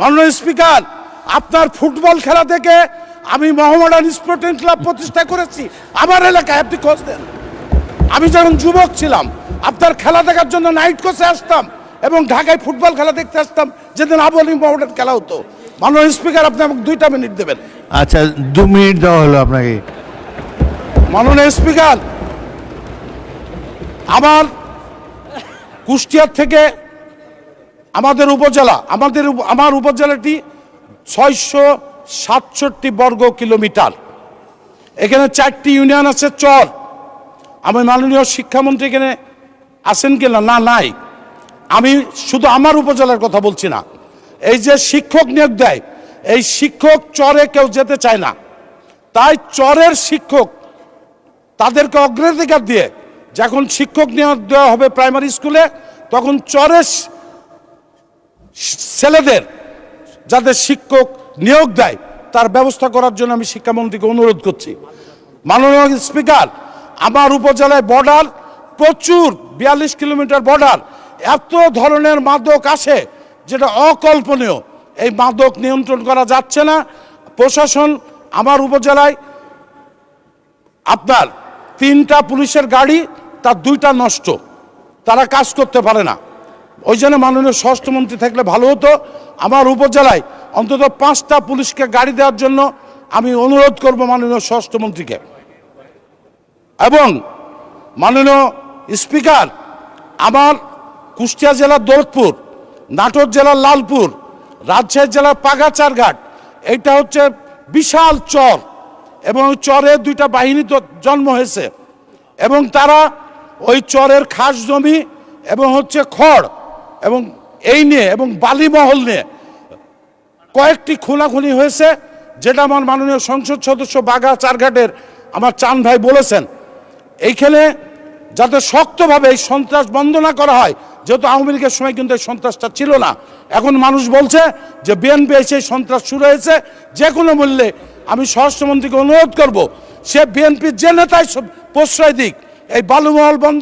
মাননীয় স্পিকার, আপনার ফুটবল খেলা দেখে আমি মোহামেডান স্পোর্টিং ক্লাব প্রতিষ্ঠা করেছি আমার এলাকায়। আপনি খোঁজ দেন। আমি যখন যুবক ছিলাম আপনার খেলা দেখার জন্য নাইট কোচে আসতাম এবং ঢাকায় ফুটবল খেলা দেখতে আসতাম, যেদিন আবুলি মোহামেডান খেলা হতো। মাননীয় স্পিকার, আপনি আমাকে 2টা মিনিট দেবেন। আচ্ছা, 2 মিনিট দেওয়া হলো আপনাকে। মাননীয় স্পিকার, আমার কুষ্টিয়ার থেকে আমাদের উপজেলা, আমার উপজেলাটি 667 বর্গ কিলোমিটার। এখানে 4টি ইউনিয়ন আছে, চর। আমি মাননীয় শিক্ষামন্ত্রী এখানে আছেন কিনা? না, নাই। আমি শুধু আমার উপজেলার কথা বলছি না। এই যে শিক্ষক নিয়োগ দেয়, এই শিক্ষক চরে কেউ যেতে চায় না। তাই চরের শিক্ষক তাদেরকে অগ্রাধিকার দিয়ে যখন শিক্ষক নিয়োগ দেওয়া হবে প্রাইমারি স্কুলে, তখন চরের ছেলেদের যাতে শিক্ষক নিয়োগ দেয় তার ব্যবস্থা করার জন্য আমি শিক্ষামন্ত্রীকে অনুরোধ করছি। মাননীয় স্পিকার, আমার উপজেলায় বর্ডার প্রচুর, 42 কিলোমিটার বর্ডার। এত ধরনের মাদক আসে যেটা অকল্পনীয়। এই মাদক নিয়ন্ত্রণ করা যাচ্ছে না। প্রশাসন আমার উপজেলায় আপনার 3টা পুলিশের গাড়ি, তার 2টা নষ্ট, তারা কাজ করতে পারে না। ওই জন্য মাননীয় স্বরাষ্ট্রমন্ত্রী থাকলে ভালো হতো। আমার উপজেলায় অন্তত 5টা পুলিশকে গাড়ি দেওয়ার জন্য আমি অনুরোধ করব মাননীয় স্বরাষ্ট্রমন্ত্রীকে। এবং মাননীয় স্পিকার, আমার কুষ্টিয়া জেলার দৌলতপুর, নাটোর জেলার লালপুর, রাজশাহী জেলার পাগাচারঘাট, এইটা হচ্ছে বিশাল চর এবং চরে 2টা বাহিনী তো জন্ম হয়েছে এবং তারা ওই চরের খাস জমি এবং হচ্ছে খড় এবং এই নিয়ে এবং বালিমহল নিয়ে কয়েকটি খুনাখুনি হয়েছে, যেটা আমার মাননীয় সংসদ সদস্য বাগাচারঘাটের আমার চান ভাই বলেছেন। এইখানে যাতে শক্তভাবে এই সন্ত্রাস বন্ধ না করা হয়, যেহেতু আওয়ামী লীগের সময় কিন্তু এই সন্ত্রাসটা ছিল না। এখন মানুষ বলছে যে বিএনপি এসে সন্ত্রাস শুরু হয়েছে। যে কোনো মূল্যে আমি স্বরাষ্ট্রমন্ত্রীকে অনুরোধ করব, সে বিএনপির যে নেতাই প্রশ্রয় দিক, এই বালুমহল বন্ধ